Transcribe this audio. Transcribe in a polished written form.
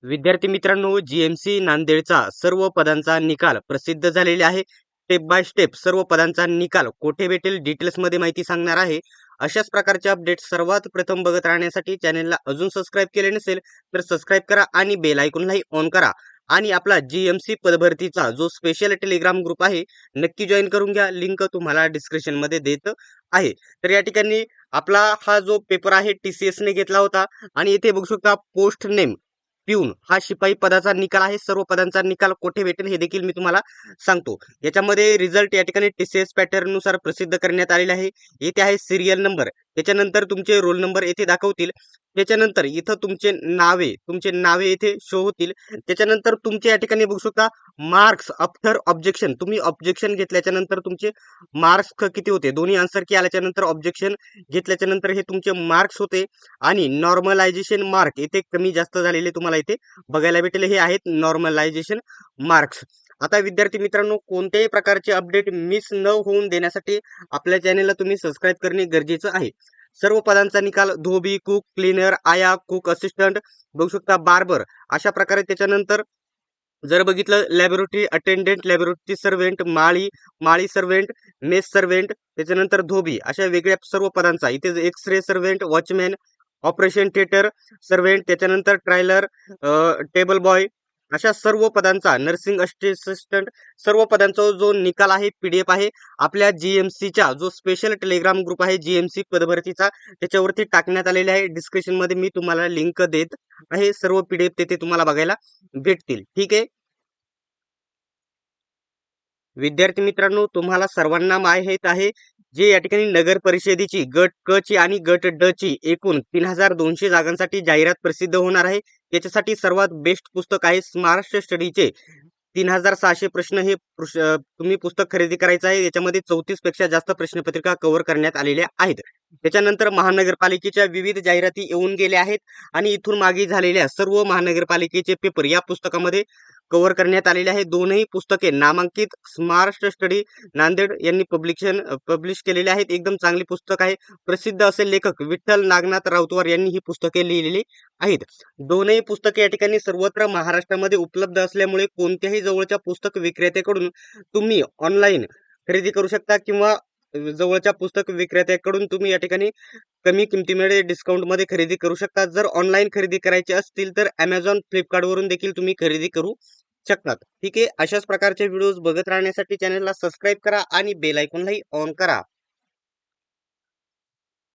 विद्यार्थी मित्रांनो, जीएमसी नांदेडचा सर्व पदांचा निकाल प्रसिद्ध झालेला आहे. स्टेप बाय स्टेप सर्व पदांचा निकाल कोठे भेटेल डिटेल्समध्ये माहिती सांगणार आहे. अशाच प्रकारचे अपडेट सर्वात प्रथम बघत राहण्यासाठी चॅनलला अजून सबस्क्राईब केले नसेल तर सबस्क्राईब करा आणि बेल आयकॉनलाही ऑन करा. आणि आपला जीएमसी पदभरतीचा जो स्पेशल टेलिग्राम ग्रुप आहे नक्की जॉईन करून घ्या. लिंक तुम्हाला डिस्क्रिप्शनमध्ये देत आहे. तर या ठिकाणी आपला हा जो पेपर आहे TCS ने घेतला होता आणि इथे बघू शकता पोस्ट नेम पिऊन हा शिपाई पदाचा निकाल आहे. सर्व पदांचा निकाल कोठे भेटेल हे देखील मी तुम्हाला सांगतो. याच्यामध्ये रिझल्ट या ठिकाणी TCS पॅटर्न नुसार प्रसिद्ध करण्यात आलेला आहे. येथे आहे सिरियल नंबर, त्याच्यानंतर तुमचे रोल नंबर येथे दाखवतील. त्याच्यानंतर इथं तुमचे नावे इथे शो होतील. त्याच्यानंतर तुमचे या ठिकाणी बघू शकता मार्क्स आफ्टर ऑब्जेक्शन. तुम्ही ऑब्जेक्शन घेतल्याच्या नंतर तुमचे मार्क्स किती होते, दोन्ही आन्सर की आल्याच्या नंतर ऑब्जेक्शन घेतल्याच्या नंतर हे तुमचे मार्क्स होते. आणि नॉर्मलायझेशन मार्क इथे कमी जास्त झालेले तुम्हाला इथे बघायला भेटेल. हे आहेत नॉर्मलायझेशन मार्क्स. आता विद्यार्थी मित्रांनो, कोणत्याही प्रकारचे अपडेट मिस न होऊन देण्यासाठी आपल्या चॅनेलला तुम्ही सबस्क्राईब करणे गरजेचं आहे. सर्व पदांचा निकाल धोबी, कुक, क्लीनर, आया, कुक असिस्टंट, बघू शकता बार्बर, अशा प्रकारे. त्याच्यानंतर जर बघितलं लॅबोरेटरी अटेंडंट, लॅबोरेटरी सर्व्हेंट, माळी सर्व्हेंट, मेस सर्व्हेंट, त्याच्यानंतर धोबी, अशा वेगळ्या सर्व पदांचा इथे X-ray servant, watchman, operation theatre servant, त्याच्यानंतर ट्रायलर, टेबल बॉय, अशा सर्व पदांचा, नर्सिंग असिस्टंट, सर्व पदांचा जो निकाल आहे PDF आहे आपल्या जीएमसीच्या जो स्पेशल टेलिग्राम ग्रुप आहे जीएमसी पदभरतीचा त्याच्यावरती टाकण्यात आलेले आहे. डिस्क्रिप्शन मध्ये मी तुम्हाला लिंक देत आहे. सर्व PDF तेथे तुम्हाला बघायला भेटतील. ठीक आहे विद्यार्थी मित्रांनो, तुम्हाला सर्वांना माहित आहे जे या ठिकाणी नगर परिषदेची गट क ची आणि गट ड ची एकूण 3200 जागांसाठी जाहिरात प्रसिद्ध होणार आहे. याच्यासाठी सर्वात बेस्ट पुस्तक आहे स्मार्ट स्टडीचे 3600 प्रश्न. हे तुम्ही पुस्तक खरेदी करायचं आहे. याच्यामध्ये 34 पेक्षा जास्त प्रश्नपत्रिका कव्हर करण्यात आलेल्या आहेत. त्याच्यानंतर महानगरपालिकेच्या विविध जाहिराती येऊन गेल्या आहेत आणि इथून मागे झालेल्या सर्व महानगरपालिकेचे पेपर या पुस्तकामध्ये कव्हर करण्यात आलेले आहे. दोनही पुस्तके नामांकित स्मार्ट स्टडी नांदेड यांनी पब्लिश केलेले आहेत. एकदम चांगली पुस्तक आहे. प्रसिद्ध असे लेखक विठ्ठल नागनाथ राऊतवार यांनी ही पुस्तके लिहिलेली आहेत. दोनही पुस्तके या ठिकाणी सर्वत्र महाराष्ट्रामध्ये उपलब्ध असल्यामुळे कोणत्याही जवळच्या पुस्तक विक्रेत्याकडून तुम्ही ऑनलाईन खरेदी करू शकता किंवा जवळच्या पुस्तक विक्रेत्याकडून तुम्ही या ठिकाणी कमी किमतीमध्ये डिस्काउंटमध्ये खरेदी करू शकता. जर ऑनलाईन खरेदी करायची असतील तर Amazon, फ्लिपकार्ट वरून देखील तुम्ही खरेदी करू शकतात. ठीक आहे, अशाच प्रकारचे व्हिडिओज बघत राहण्यासाठी चॅनलला सबस्क्राईब करा आणि बेल आयकॉनलाही ऑन करा.